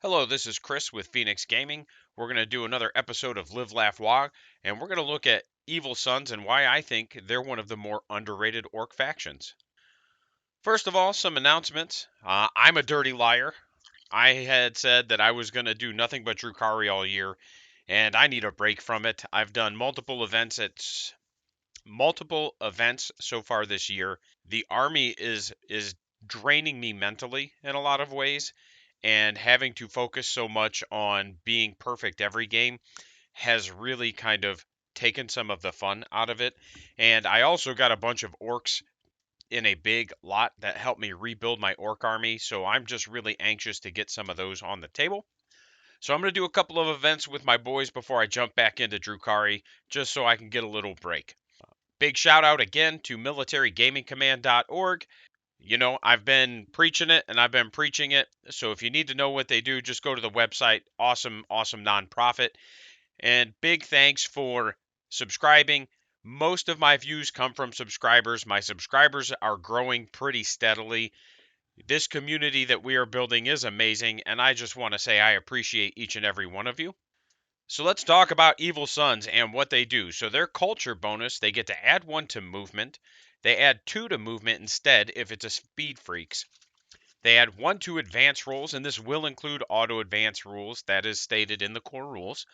Hello, this is Chris with Phoenix Gaming. We're going to do another episode of Live, Laugh, Log, and we're going to look at Evil Sunz and why I think they're one of the more underrated orc factions. First of all, some announcements. I'm a dirty liar. I had said that I was going to do nothing but Drukhari all year, and I need a break from it. I've done multiple events so far this year. The army is draining me mentally in a lot of ways, and having to focus so much on being perfect every game has really kind of taken some of the fun out of it. And I also got a bunch of orcs in a big lot that helped me rebuild my orc army, so I'm just really anxious to get some of those on the table. So I'm going to do a couple of events with my boys before I jump back into Drukhari, just so I can get a little break. Big shout out again to militarygamingcommand.org. I've been preaching it and I've been preaching it. So if you need to know what they do, just go to the website. Awesome, awesome nonprofit. And big thanks for subscribing. Most of my views come from subscribers. My subscribers are growing pretty steadily. This community that we are building is amazing, and I just want to say I appreciate each and every one of you. So let's talk about Evil Sunz and what they do. So their culture bonus, they get to add 1 to movement. They add 2 to movement instead if it's a speed freaks. They add 1 to advance rules, and this will include auto advance rules. That is stated in the core rules.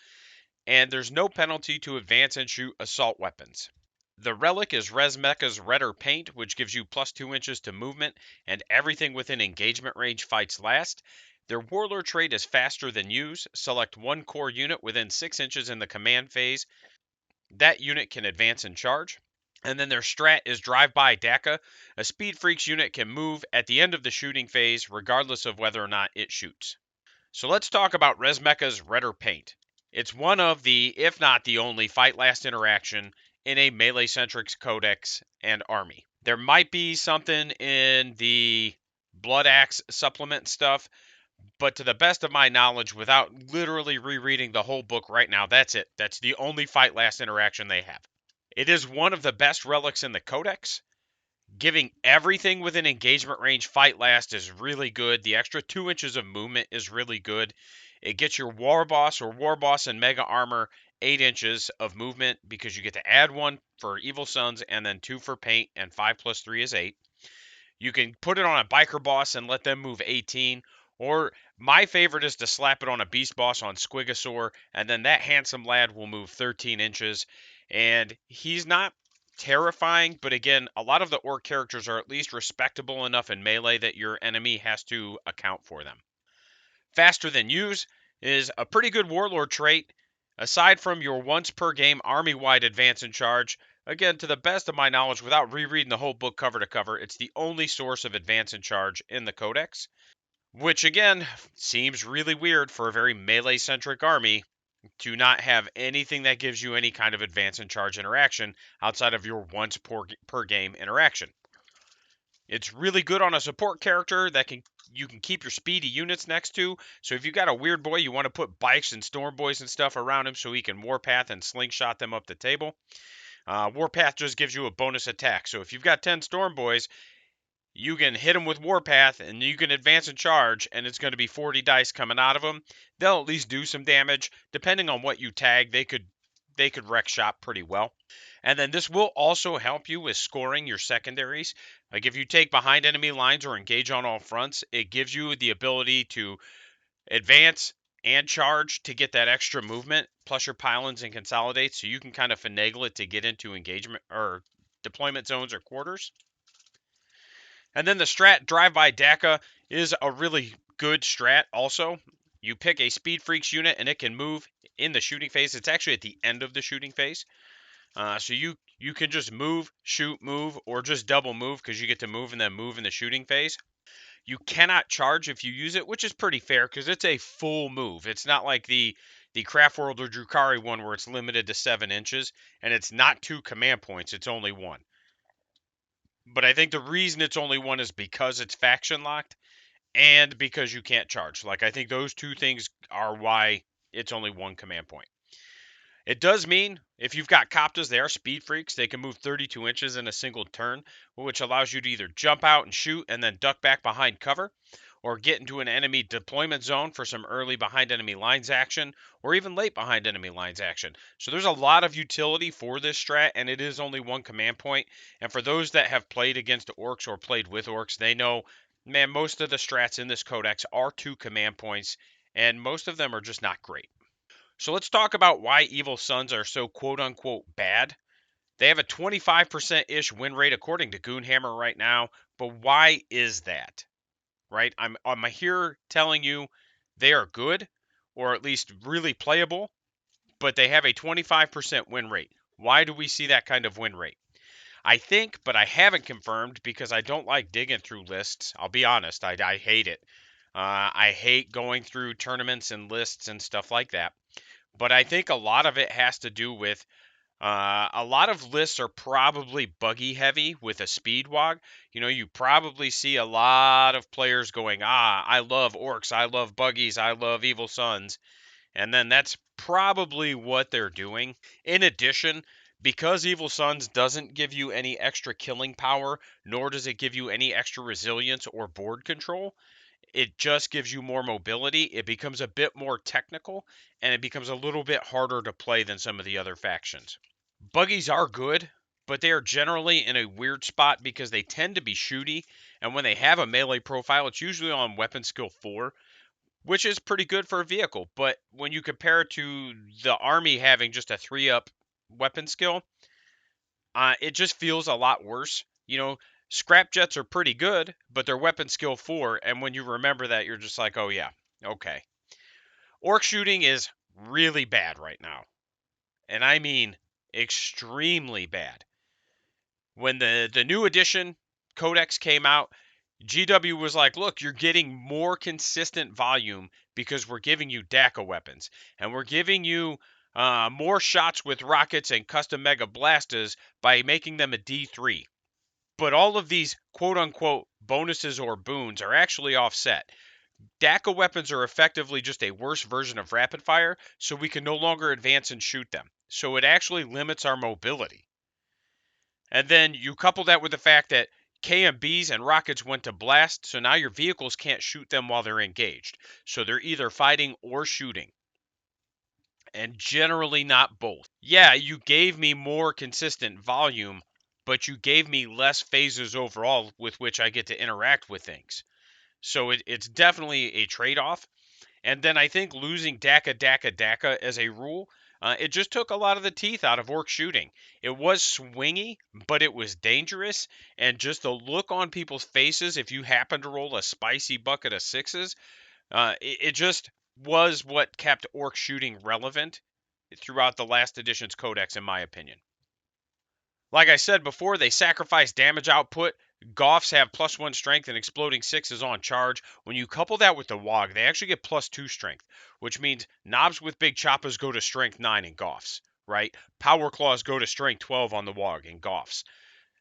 And there's no penalty to advance and shoot assault weapons. The relic is Rezmekkas Redder Paint, which gives you plus 2 inches to movement, and everything within engagement range fights last. Their Warlord trait is faster than Yooz. Select 1 core unit within 6 inches in the command phase. That unit can advance and charge. And then their strat is By Dakka. A Speed Freaks unit can move at the end of the shooting phase, regardless of whether or not it shoots. So let's talk about Rezmekkas Redder Paint. It's one of the, if not the only, fight last interaction in a melee-centric codex and army. There might be something in the Blood Axe supplement stuff, but to the best of my knowledge, without literally rereading the whole book right now, that's it. That's the only fight last interaction they have. It is one of the best relics in the codex. Giving everything within engagement range fight last is really good. The extra 2 inches of movement is really good. It gets your War Boss and Mega Armor 8 inches of movement because you get to add 1 for Evil Sunz and then 2 for Paint, and 5 plus 3 is 8. You can put it on a Biker Boss and let them move 18. Or my favorite is to slap it on a Beast Boss on Squigosaur, and then that handsome lad will move 13 inches. And he's not terrifying, but again, a lot of the orc characters are at least respectable enough in melee that your enemy has to account for them. Faster than Yooz is a pretty good warlord trait. Aside from your once per game army-wide advance and charge, again, to the best of my knowledge, without rereading the whole book cover to cover, it's the only source of advance and charge in the codex, which again seems really weird for a very melee-centric army to not have anything that gives you any kind of advance and charge interaction outside of your once per game interaction. It's really good on a support character that you can keep your speedy units next to. So if you got a weird boy, you want to put bikes and storm boys and stuff around him so he can warpath and slingshot them up the table. Warpath just gives you a bonus attack. So if you've got 10 storm boys, you can hit them with Warpath, and you can advance and charge, and it's going to be 40 dice coming out of them. They'll at least do some damage. Depending on what you tag, they could wreck shop pretty well. And then this will also help you with scoring your secondaries. Like if you take behind enemy lines or engage on all fronts, it gives you the ability to advance and charge to get that extra movement, plus your pylons and consolidate, so you can kind of finagle it to get into engagement or deployment zones or quarters. And then the strat By Dakka is a really good strat also. You pick a Speed Freaks unit and it can move in the shooting phase. It's actually at the end of the shooting phase. So you can just move, shoot, move, or just double move because you get to move and then move in the shooting phase. You cannot charge if you use it, which is pretty fair because it's a full move. It's not like the Craft World or Drukhari one where it's limited to 7 inches, and it's not 2 command points, it's only 1. But I think the reason it's only 1 is because it's faction locked and because you can't charge. Like, I think those 2 things are why it's only 1 command point. It does mean if you've got Koptas, they are speed freaks. They can move 32 inches in a single turn, which allows you to either jump out and shoot and then duck back behind cover, or get into an enemy deployment zone for some early behind enemy lines action, or even late behind enemy lines action. So there's a lot of utility for this strat, and it is only one command point. And for those that have played against orcs or played with orcs, they know, man, most of the strats in this codex are 2 command points, and most of them are just not great. So let's talk about why Evil Sunz are so quote-unquote bad. They have a 25%-ish win rate according to Goonhammer right now, but why is that? Right? I'm here telling you they are good, or at least really playable, but they have a 25% win rate. Why do we see that kind of win rate? I think, but I haven't confirmed because I don't like digging through lists. I'll be honest, I hate it. I hate going through tournaments and lists and stuff like that. But I think a lot of it has to do with a lot of lists are probably buggy heavy with a speed wog. You probably see a lot of players going, I love orcs, I love buggies, I love Evil Sunz. And then that's probably what they're doing. In addition, because Evil Sunz doesn't give you any extra killing power, nor does it give you any extra resilience or board control, it just gives you more mobility. It becomes a bit more technical, and it becomes a little bit harder to play than some of the other factions. Buggies are good, but they are generally in a weird spot because they tend to be shooty, and when they have a melee profile, it's usually on weapon skill 4, which is pretty good for a vehicle. But when you compare it to the army having just a 3-up weapon skill, it just feels a lot worse. Scrap jets are pretty good, but they're weapon skill 4, and when you remember that, you're just like, oh yeah, okay. Orc shooting is really bad right now, and I mean extremely bad. When the new edition codex came out, GW was like, look, you're getting more consistent volume because we're giving you Dakka weapons, and we're giving you more shots with rockets and custom mega blasters by making them a D3. But all of these quote unquote bonuses or boons are actually offset. Dakka weapons are effectively just a worse version of rapid fire, so we can no longer advance and shoot them. So it actually limits our mobility. And then you couple that with the fact that KMBs and rockets went to blast, so now your vehicles can't shoot them while they're engaged. So they're either fighting or shooting, and generally not both. Yeah, you gave me more consistent volume, but you gave me less phases overall with which I get to interact with things. So it's definitely a trade-off. And then I think losing Dakka, Dakka, Dakka as a rule, it just took a lot of the teeth out of orc shooting. It was swingy, but it was dangerous. And just the look on people's faces, if you happen to roll a spicy bucket of 6s, it just was what kept orc shooting relevant throughout the last edition's codex, in my opinion. Like I said before, they sacrifice damage output. Goffs have +1 strength and exploding 6s on charge. When you couple that with the Wog, they actually get +2 strength, which means knobs with big choppas go to strength 9 in Goffs, right? Power claws go to strength 12 on the Wog in Goffs.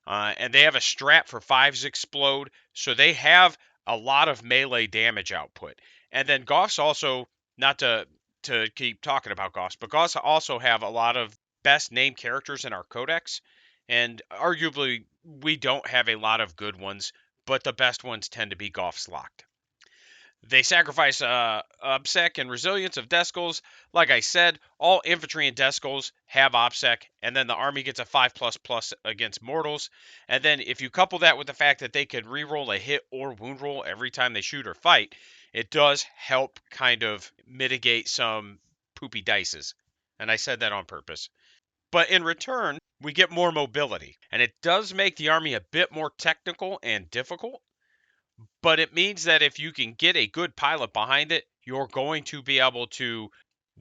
And they have a strat for 5s explode, so they have a lot of melee damage output. And then Goffs also, not to keep talking about Goffs, but Goffs also have a lot of best named characters in our codex. And arguably, we don't have a lot of good ones, but the best ones tend to be Goffs locked. They sacrifice OBSEC and Resilience of Descals. Like I said, all infantry and Descals have OBSEC, and then the army gets a 5++ against mortals. And then if you couple that with the fact that they can reroll a hit or wound roll every time they shoot or fight, it does help kind of mitigate some poopy dices. And I said that on purpose. But in return, we get more mobility. And it does make the army a bit more technical and difficult. But it means that if you can get a good pilot behind it, you're going to be able to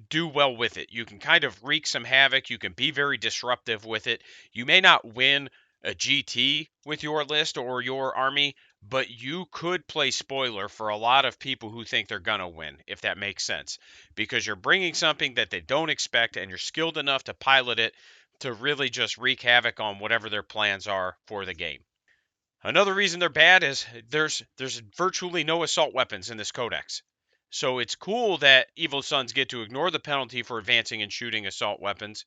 do well with it. You can kind of wreak some havoc. You can be very disruptive with it. You may not win a GT with your list or your army, but you could play spoiler for a lot of people who think they're going to win, if that makes sense. Because you're bringing something that they don't expect and you're skilled enough to pilot it to really just wreak havoc on whatever their plans are for the game. Another reason they're bad is there's virtually no assault weapons in this codex. So it's cool that Evil Sunz get to ignore the penalty for advancing and shooting assault weapons,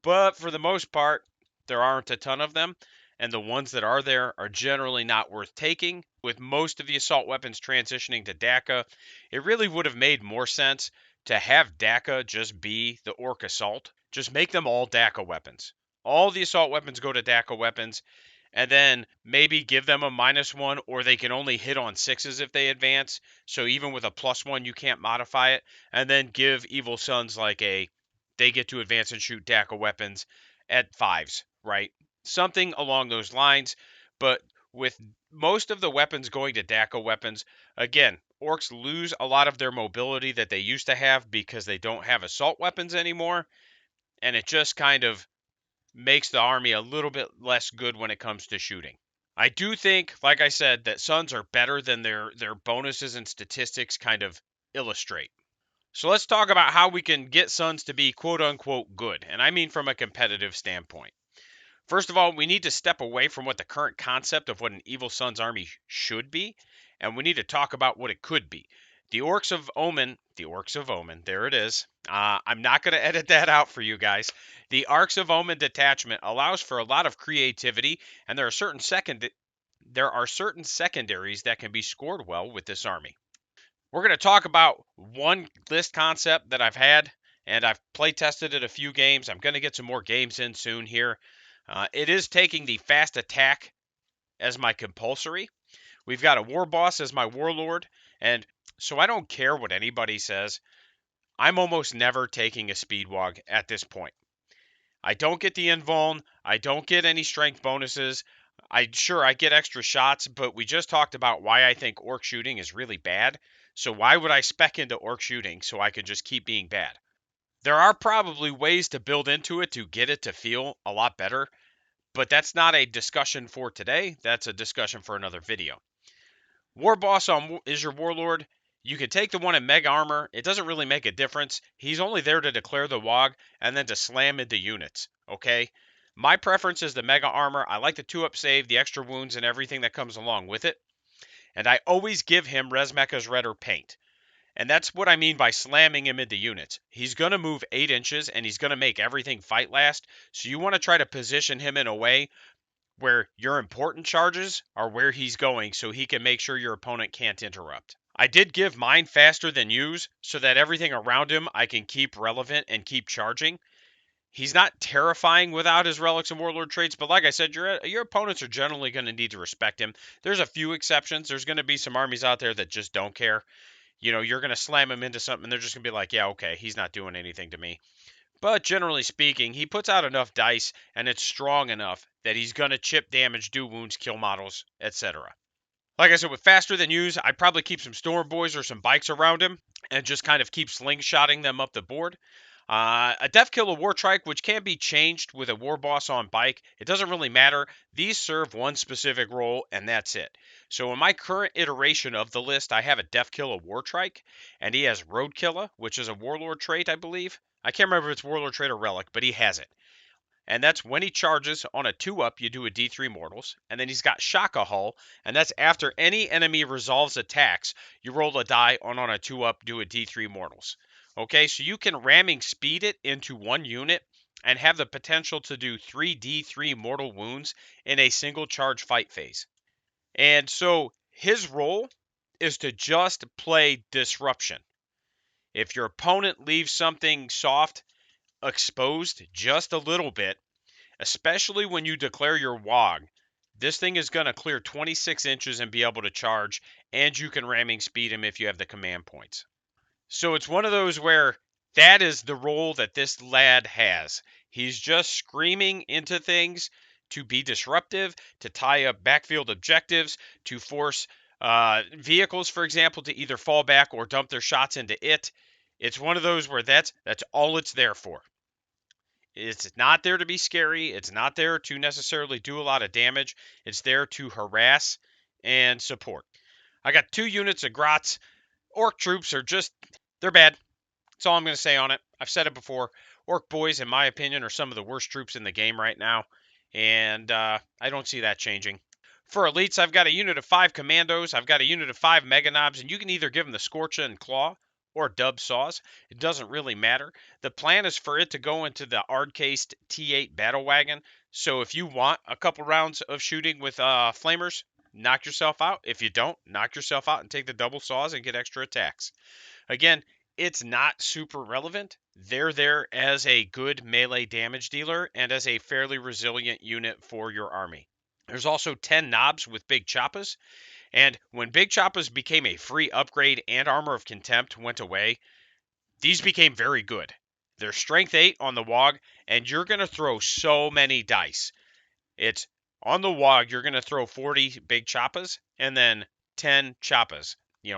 but for the most part, there aren't a ton of them. and the ones that are there are generally not worth taking. With most of the assault weapons transitioning to Dakka, it really would have made more sense to have Dakka just be the Orc Assault. Just make them all Dakka weapons. All the assault weapons go to Dakka weapons, and then maybe give them a -1, or they can only hit on 6s if they advance. So even with a +1, you can't modify it. And then give Evil Sunz like they get to advance and shoot Dakka weapons at 5s, right? Something along those lines. But with most of the weapons going to Dakka weapons, again, orcs lose a lot of their mobility that they used to have because they don't have assault weapons anymore. And it just kind of makes the army a little bit less good when it comes to shooting. I do think, like I said, that Suns are better than their bonuses and statistics kind of illustrate. So let's talk about how we can get Suns to be quote unquote good, and I mean from a competitive standpoint. First of all, we need to step away from what the current concept of what an Evil Sunz army should be, and we need to talk about what it could be. The Orcs of Omen, there it is. I'm not going to edit that out for you guys. The Arks of Omen detachment allows for a lot of creativity, and there are certain secondaries that can be scored well with this army. We're going to talk about one list concept that I've had, and I've play tested it a few games. I'm going to get some more games in soon here. It is taking the fast attack as my compulsory. We've got a war boss as my warlord, and so I don't care what anybody says. I'm almost never taking a speedwog at this point. I don't get the invuln. I don't get any strength bonuses. I get extra shots, but we just talked about why I think orc shooting is really bad. So why would I spec into orc shooting so I could just keep being bad? There are probably ways to build into it to get it to feel a lot better, but that's not a discussion for today. That's a discussion for another video. War boss is your warlord. You can take the one in mega armor. It doesn't really make a difference. He's only there to declare the wog and then to slam into units. Okay. My preference is the mega armor. I like the 2-up save, the extra wounds, and everything that comes along with it. And I always give him Rezmekkas red or paint. And that's what I mean by slamming him into units. He's going to move 8 inches and he's going to make everything fight last. So you want to try to position him in a way where your important charges are where he's going so he can make sure your opponent can't interrupt. I did give mine faster than Yooz so that everything around him I can keep relevant and keep charging. He's not terrifying without his relics and warlord traits, but like I said, your opponents are generally going to need to respect him. There's a few exceptions. There's going to be some armies out there that just don't care. You're going to slam him into something, and they're just going to be like, yeah, okay, he's not doing anything to me. But generally speaking, he puts out enough dice, and it's strong enough that he's going to chip damage, do wounds, kill models, etc. Like I said, with faster than Yooz, I'd probably keep some Storm Boys or some bikes around him and just kind of keep slingshotting them up the board. A Death Kill, a War Trike, which can be changed with a War Boss on bike. It doesn't really matter. These serve one specific role, and that's it. So in my current iteration of the list, I have a Death Kill, a War Trike, and he has Roadkiller, which is a Warlord trait, I believe. I can't remember if it's Warlord trait or Relic, but he has it. And that's when he charges on a 2-up, you do a D3 Mortals. And then he's got Shaka Hull, and that's after any enemy resolves attacks, you roll a die on a 2-up, do a D3 Mortals. Okay, so you can ramming speed it into one unit and have the potential to do 3 D3 mortal wounds in a single charge fight phase. And so his role is to just play disruption. If your opponent leaves something soft, exposed just a little bit, especially when you declare your WOG, this thing is going to clear 26 inches and be able to charge, and you can ramming speed him if you have the command points. So it's one of those where that is the role that this lad has. He's just screaming into things to be disruptive, to tie up backfield objectives, to force vehicles, for example, to either fall back or dump their shots into it. It's one of those where that's all it's there for. It's not there to be scary. It's not there to necessarily do a lot of damage. It's there to harass and support. I got 2 units of Grots. Orc troops are just, they're bad. That's all I'm going to say on it. I've said it before. Orc boys, in my opinion, are some of the worst troops in the game right now. And I don't see that changing. For elites, I've got a unit of 5 commandos. I've got a unit of 5 mega knobs. And you can either give them the Scorcha and Claw or dub saws. It doesn't really matter. The plan is for it to go into the hard-cased T8 battle wagon. So if you want a couple rounds of shooting with flamers, knock yourself out. If you don't, knock yourself out and take the double saws and get extra attacks. Again, it's not super relevant. They're there as a good melee damage dealer and as a fairly resilient unit for your army. There's also 10 knobs with big choppas, and when big choppas became a free upgrade and Armor of Contempt went away, these became very good. They're strength 8 on the WOG, and you're going to throw so many dice. It's on the WOG, you're going to throw 40 big choppas and then 10 choppas.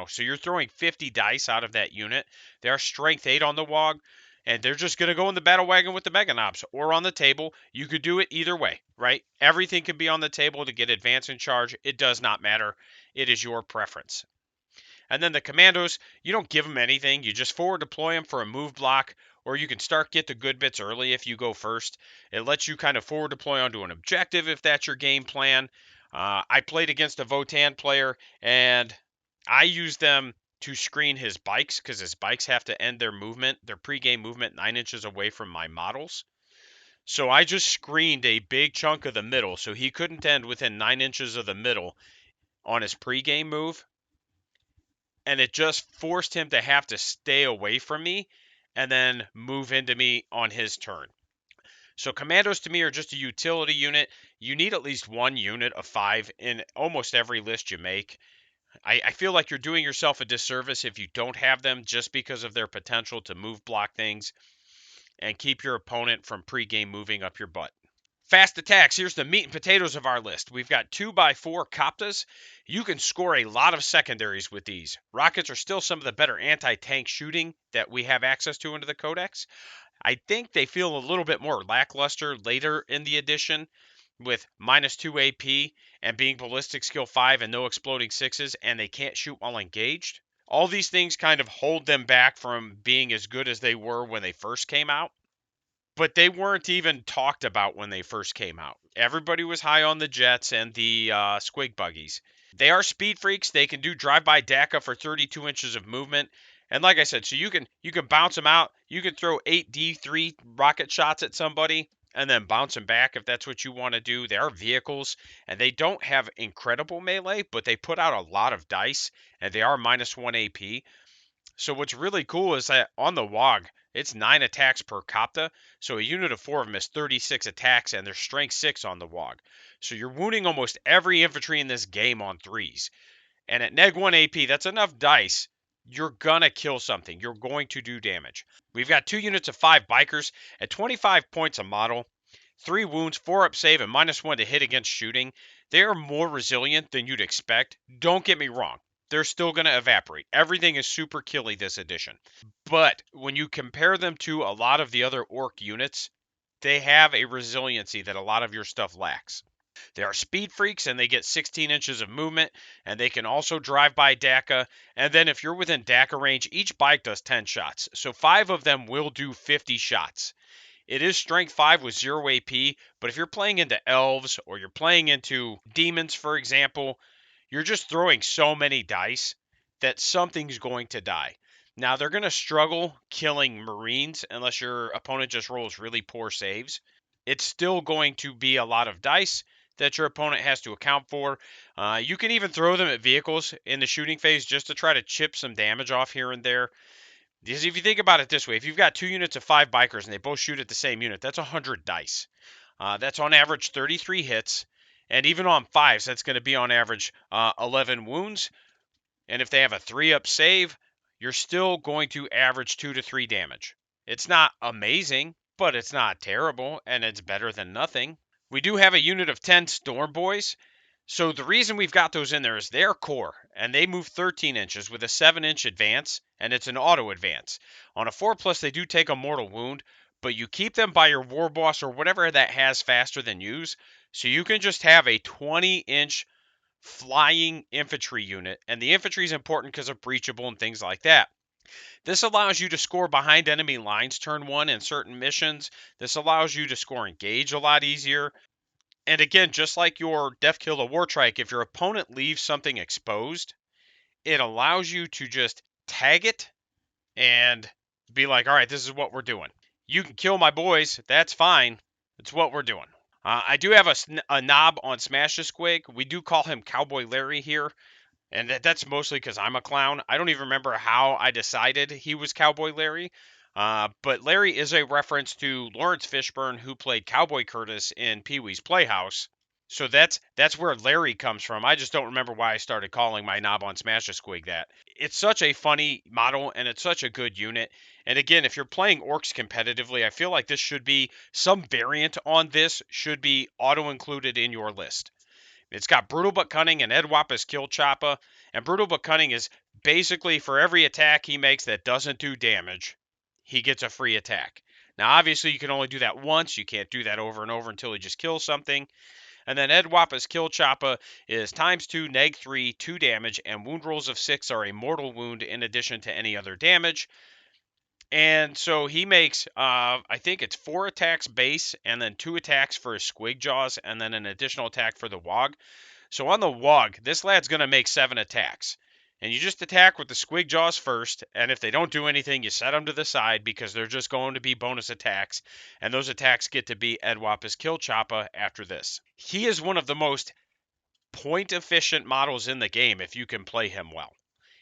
So you're throwing 50 dice out of that unit. They are strength 8 on the WOG, and they're just going to go in the battle wagon with the Mega Knobs or on the table. You could do it either way, right? Everything can be on the table to get advance and charge. It does not matter. It is your preference. And then the commandos, you don't give them anything. You just forward deploy them for a move block, or you can get the good bits early if you go first. It lets you kind of forward deploy onto an objective if that's your game plan. I played against a Votan player, and I used them to screen his bikes because his bikes have to end their pre-game movement 9 inches away from my models. So I just screened a big chunk of the middle so he couldn't end within 9 inches of the middle on his pre-game move, and it just forced him to have to stay away from me and then move into me on his turn. So commandos to me are just a utility unit. You need at least one unit of 5 in almost every list you make. I feel like you're doing yourself a disservice if you don't have them just because of their potential to move block things and keep your opponent from pre-game moving up your butt. Fast attacks. Here's the meat and potatoes of our list. We've got 2x4 Koptas. You can score a lot of secondaries with these. Rockets are still some of the better anti-tank shooting that we have access to into the Codex. I think they feel a little bit more lackluster later in the edition with -2 AP and being ballistic skill 5 and no exploding 6s, and they can't shoot while engaged. All these things kind of hold them back from being as good as they were when they first came out. But they weren't even talked about when they first came out. Everybody was high on the jets and the squig buggies. They are speed freaks. They can do drive-by Dakka for 32 inches of movement. And like I said, so you can bounce them out. You can throw 8 D3 rocket shots at somebody and then bounce them back if that's what you want to do. They are vehicles, and they don't have incredible melee, but they put out a lot of dice, and they are -1 AP. So what's really cool is that on the WOG, it's 9 attacks per Kopta, so a unit of 4 of them is 36 attacks, and they're strength 6 on the WOG. So you're wounding almost every infantry in this game on 3s. And at -1 AP, that's enough dice. You're gonna kill something. You're going to do damage. We've got 2 units of 5 bikers at 25 points a model, 3 wounds, 4 up save, and -1 to hit against shooting. They are more resilient than you'd expect. Don't get me wrong. They're still going to evaporate. Everything is super killy this edition. But when you compare them to a lot of the other orc units, they have a resiliency that a lot of your stuff lacks. They are speed freaks, and they get 16 inches of movement, and they can also drive by Dakka. And then if you're within Dakka range, each bike does 10 shots. So 5 of them will do 50 shots. It is strength 5 with 0 AP, but if you're playing into elves or you're playing into demons, for example, you're just throwing so many dice that something's going to die. Now, they're going to struggle killing Marines unless your opponent just rolls really poor saves. It's still going to be a lot of dice that your opponent has to account for. You can even throw them at vehicles in the shooting phase just to try to chip some damage off here and there. Because if you think about it this way, if you've got 2 units of 5 bikers and they both shoot at the same unit, that's 100 dice. That's on average 33 hits. And even on 5s, that's going to be on average 11 wounds. And if they have a 3-up save, you're still going to average 2 to 3 damage. It's not amazing, but it's not terrible, and it's better than nothing. We do have a unit of 10 Storm Boys. So the reason we've got those in there is they're core, and they move 13 inches with a 7-inch advance, and it's an auto advance. On a 4+, they do take a mortal wound, but you keep them by your war boss or whatever that has faster than Yooz, so you can just have a 20-inch flying infantry unit, and the infantry is important because of breachable and things like that. This allows you to score behind enemy lines turn 1 in certain missions. This allows you to score engage a lot easier. And again, just like your Death Kill a Wartrike, if your opponent leaves something exposed, it allows you to just tag it and be like, all right, this is what we're doing. You can kill my boys. That's fine. It's what we're doing. I do have a knob on Smash the Squig. We do call him Cowboy Larry here, and that's mostly because I'm a clown. I don't even remember how I decided he was Cowboy Larry. But Larry is a reference to Lawrence Fishburne, who played Cowboy Curtis in Pee Wee's Playhouse. So that's where Larry comes from. I just don't remember why I started calling my knob on Smash a Squig that. It's such a funny model and it's such a good unit. And again, if you're playing orcs competitively, I feel like this should be some variant on this should be auto included in your list. It's got Brutal But Cunning and Edwappa's Kill Choppa. And Brutal But Cunning is basically for every attack he makes that doesn't do damage, he gets a free attack. Now, obviously, you can only do that once. You can't do that over and over until he just kills something. And then Edwappa's Kill Choppa is ×2, -3, 2 damage, and wound rolls of 6 are a mortal wound in addition to any other damage. And so he makes, I think it's 4 attacks base, and then 2 attacks for his Squig Jaws, and then an additional attack for the Wog. So on the Wog, this lad's going to make 7 attacks. And you just attack with the Squig Jaws first, and if they don't do anything, you set them to the side because they're just going to be bonus attacks, and those attacks get to be Edwappa's Kill Choppa after this. He is one of the most point-efficient models in the game if you can play him well.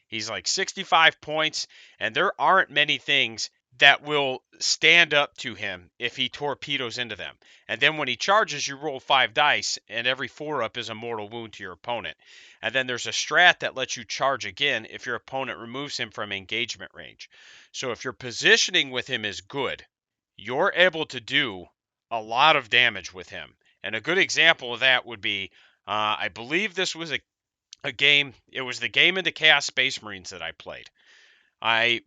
He's like 65 points, and there aren't many things that will stand up to him if he torpedoes into them. And then when he charges, you roll 5 dice, and every 4 up is a mortal wound to your opponent. And then there's a strat that lets you charge again if your opponent removes him from engagement range. So if your positioning with him is good, you're able to do a lot of damage with him. And a good example of that would be, I believe this was a game. It was the game into Chaos Space Marines that I played. I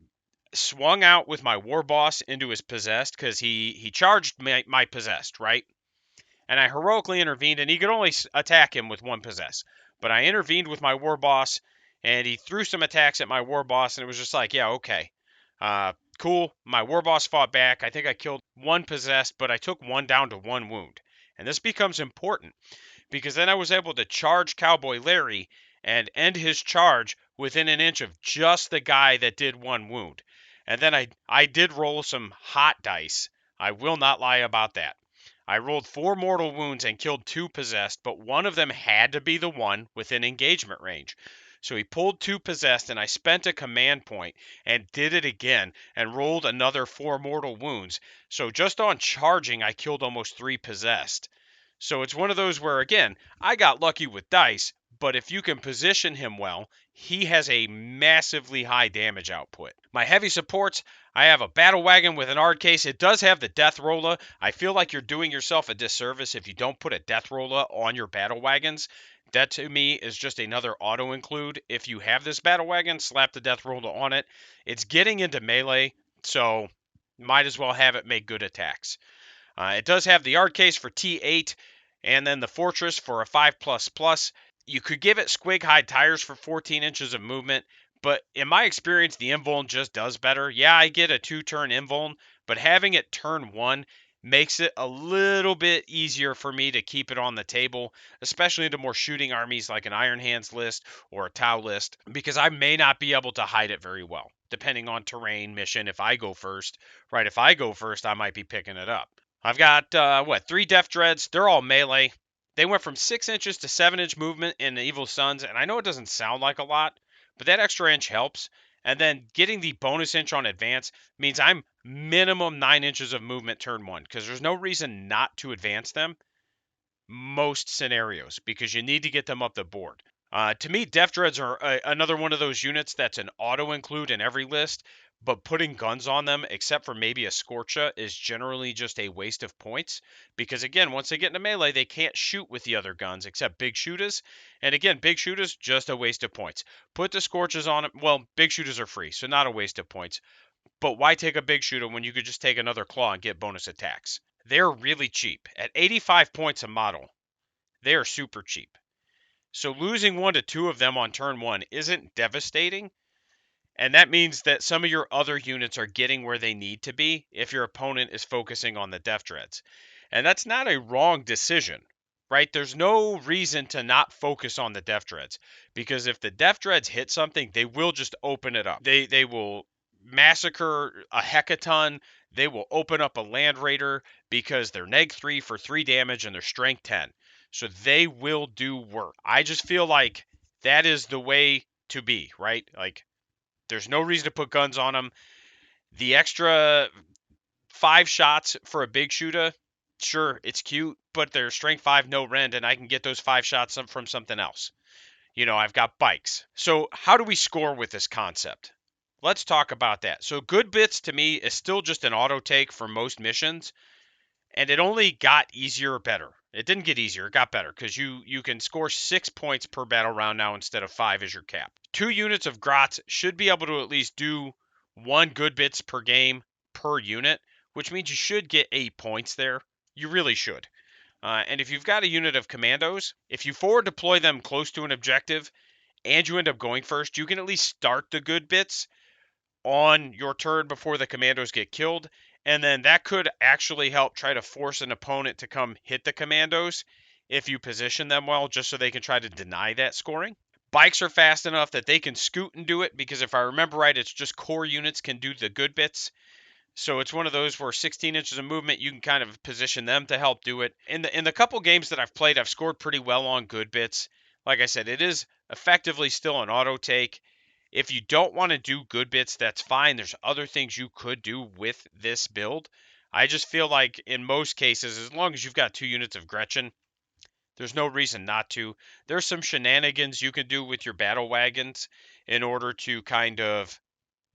swung out with my War Boss into his Possessed because he charged my Possessed, right? And I heroically intervened, and he could only attack him with 1 Possess. But I intervened with my War Boss, and he threw some attacks at my War Boss, and it was just like, yeah, okay. Cool. My War Boss fought back. I think I killed 1 Possessed, but I took 1 down to 1 wound. And this becomes important because then I was able to charge Cowboy Larry and end his charge within an inch of just the guy that did 1 wound. And then I did roll some hot dice. I will not lie about that. I rolled 4 mortal wounds and killed 2 Possessed, but one of them had to be the one within engagement range. So he pulled 2 Possessed, and I spent a command point and did it again and rolled another 4 mortal wounds. So just on charging, I killed almost 3 Possessed. So it's one of those where, again, I got lucky with dice, but if you can position him well, he has a massively high damage output. My heavy supports, I have a battle wagon with an ard case. It does have the death roller. I feel like you're doing yourself a disservice if you don't put a death roller on your battle wagons. That to me is just another auto include. If you have this battle wagon, slap the death roller on it. It's getting into melee, so might as well have it make good attacks. It does have the ard case for T8 and then the fortress for a 5++. You could give it squig hide tires for 14 inches of movement, but in my experience, the invuln just does better. Yeah, I get a 2-turn invuln, but having it turn 1 makes it a little bit easier for me to keep it on the table, especially into more shooting armies like an Iron Hands list or a Tau list, because I may not be able to hide it very well, depending on terrain, mission, if I go first. Right, if I go first, I might be picking it up. I've got, 3 Death Dreads. They're all melee. They went from 6 inches to 7-inch movement in the Evil Sunz, and I know it doesn't sound like a lot, but that extra inch helps. And then getting the bonus inch on advance means I'm minimum 9 inches of movement turn 1, because there's no reason not to advance them most scenarios, because you need to get them up the board. To me, Death Dreads are another one of those units that's an auto include in every list, but putting guns on them, except for maybe a Scorcha, is generally just a waste of points. Because again, once they get into melee, they can't shoot with the other guns except big shooters. And again, big shooters, just a waste of points. Put the Scorches on it. Well, big shooters are free, so not a waste of points. But why take a big shooter when you could just take another claw and get bonus attacks? They're really cheap. At 85 points a model, they are super cheap. So losing 1 to 2 of them on turn 1 isn't devastating. And that means that some of your other units are getting where they need to be if your opponent is focusing on the Death Dreads. And that's not a wrong decision, right? There's no reason to not focus on the Death Dreads. Because if the Death Dreads hit something, they will just open it up. They will massacre a hecaton. They will open up a land raider because they're neg 3 for 3 damage and they're strength 10. So they will do work. I just feel like that is the way to be, right? Like, there's no reason to put guns on them. The extra 5 shots for a big shooter, sure, it's cute, but they're strength 5, no rend, and I can get those 5 shots from something else. I've got bikes. So how do we score with this concept? Let's talk about that. So good bits to me is still just an auto take for most missions, and it only got easier or better. It didn't get easier, it got better because you can score 6 points per battle round now instead of 5 as your cap. 2 units of grots should be able to at least do 1 good bits per game per unit, which means you should get 8 points there. You really should. And if you've got a unit of commandos, if you forward deploy them close to an objective and you end up going first, you can at least start the good bits on your turn before the commandos get killed. And then that could actually help try to force an opponent to come hit the commandos if you position them well, just so they can try to deny that scoring. Bikes are fast enough that they can scoot and do it, because if I remember right, it's just core units can do the good bits. So it's one of those where 16 inches of movement, you can kind of position them to help do it. In the couple games that I've played, I've scored pretty well on good bits. Like I said, it is effectively still an auto take. If you don't want to do good bits, that's fine. There's other things you could do with this build. I just feel like in most cases, as long as you've got 2 units of Gretchen, there's no reason not to. There's some shenanigans you can do with your battle wagons in order to kind of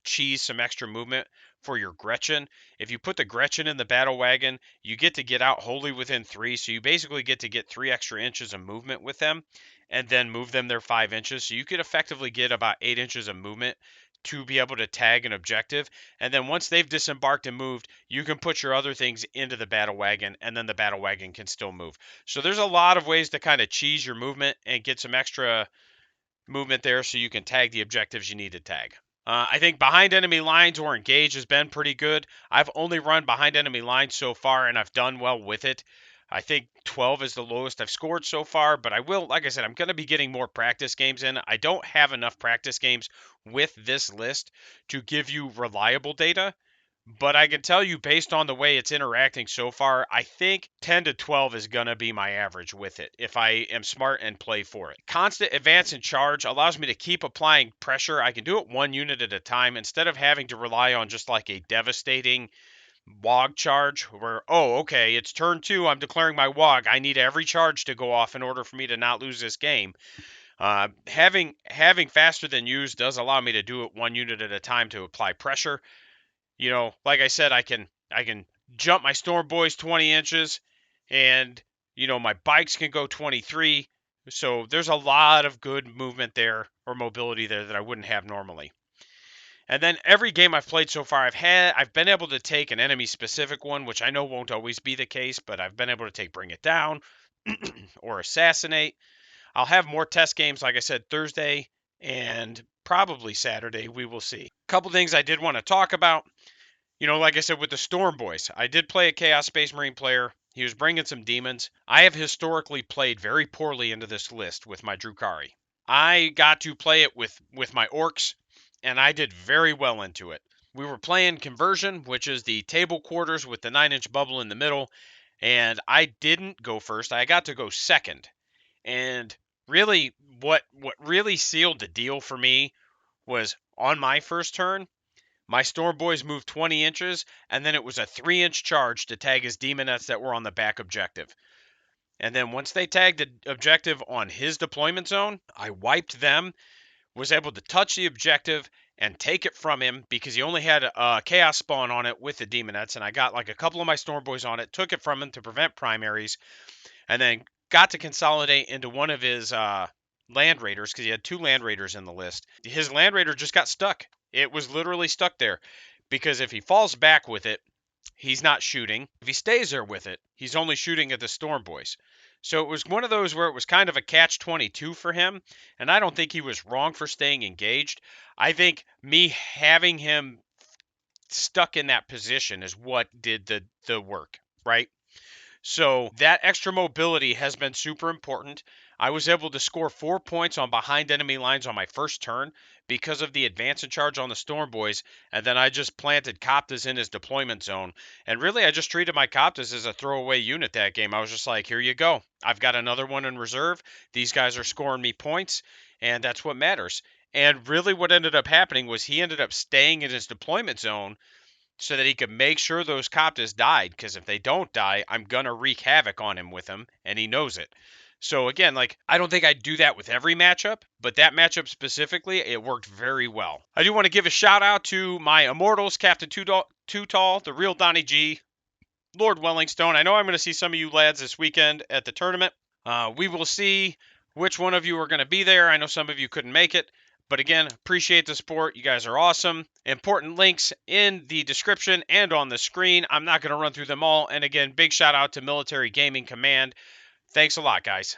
cheese some extra movement for your Gretchen. If you put the Gretchen in the battle wagon, you get out wholly within 3, so you basically get 3 extra inches of movement with them, and then move them their 5 inches, so you could effectively get about 8 inches of movement to be able to tag an objective. And then once they've disembarked and moved, you can put your other things into the battle wagon, and then the battle wagon can still move. So there's a lot of ways to kind of cheese your movement and get some extra movement there so you can tag the objectives you need to tag. I think behind enemy lines or engage has been pretty good. I've only run behind enemy lines so far, and I've done well with it. I think 12 is the lowest I've scored so far, but I will, like I said, I'm going to be getting more practice games in. I don't have enough practice games with this list to give you reliable data, but I can tell you, based on the way it's interacting so far, I think 10 to 12 is going to be my average with it if I am smart and play for it. Constant advance and charge allows me to keep applying pressure. I can do it 1 unit at a time instead of having to rely on just like a devastating WH charge where, oh, okay, it's turn 2, I'm declaring my WH. I need every charge to go off in order for me to not lose this game. Having faster than Yooz does allow me to do it 1 unit at a time to apply pressure. Like I said, I can jump my Storm Boys 20 inches, and my bikes can go 23. So there's a lot of good movement there, or mobility there, that I wouldn't have normally. And then every game I've played so far, I've been able to take an enemy specific one, which I know won't always be the case, but I've been able to take Bring It Down or Assassinate. I'll have more test games, like I said, Thursday and probably Saturday. We will see. A couple things I did want to talk about. Like I said, with the Storm Boys, I did play a Chaos Space Marine player. He was bringing some demons. I have historically played very poorly into this list with my Drukhari. I got to play it with my Orks, and I did very well into it. We were playing Conversion, which is the table quarters with the 9-inch bubble in the middle, and I didn't go first. I got to go second. And really, what really sealed the deal for me was on my first turn, my Storm Boys moved 20 inches, and then it was a 3-inch charge to tag his demonettes that were on the back objective. And then once they tagged the objective on his deployment zone, I wiped them, was able to touch the objective and take it from him because he only had a chaos spawn on it with the demonettes, and I got like a couple of my Storm Boys on it, took it from him to prevent primaries, and then got to consolidate into one of his land raiders, because he had 2 land raiders in the list. His land raider just got stuck. It was literally stuck there, because if he falls back with it, he's not shooting. If he stays there with it, he's only shooting at the Storm Boys. So it was one of those where it was kind of a catch-22 for him, and I don't think he was wrong for staying engaged. I think me having him stuck in that position is what did the work, right? So that extra mobility has been super important. I was able to score 4 points on behind enemy lines on my first turn because of the advance and charge on the Storm Boys, and then I just planted Koptas in his deployment zone. And really, I just treated my Koptas as a throwaway unit that game. I was just like, here you go. I've got another one in reserve. These guys are scoring me points, and that's what matters. And really, what ended up happening was he ended up staying in his deployment zone so that he could make sure those Koptas died. Because if they don't die, I'm going to wreak havoc on him with them, and he knows it. So again, like, I don't think I'd do that with every matchup, but that matchup specifically, it worked very well. I do want to give a shout out to my Immortals, Captain Too Tall, the real Donnie G, Lord Wellingstone. I know I'm going to see some of you lads this weekend at the tournament. We will see which one of you are going to be there. I know some of you couldn't make it. But again, appreciate the support. You guys are awesome. Important links in the description and on the screen. I'm not going to run through them all. And again, big shout out to Military Gaming Command. Thanks a lot, guys.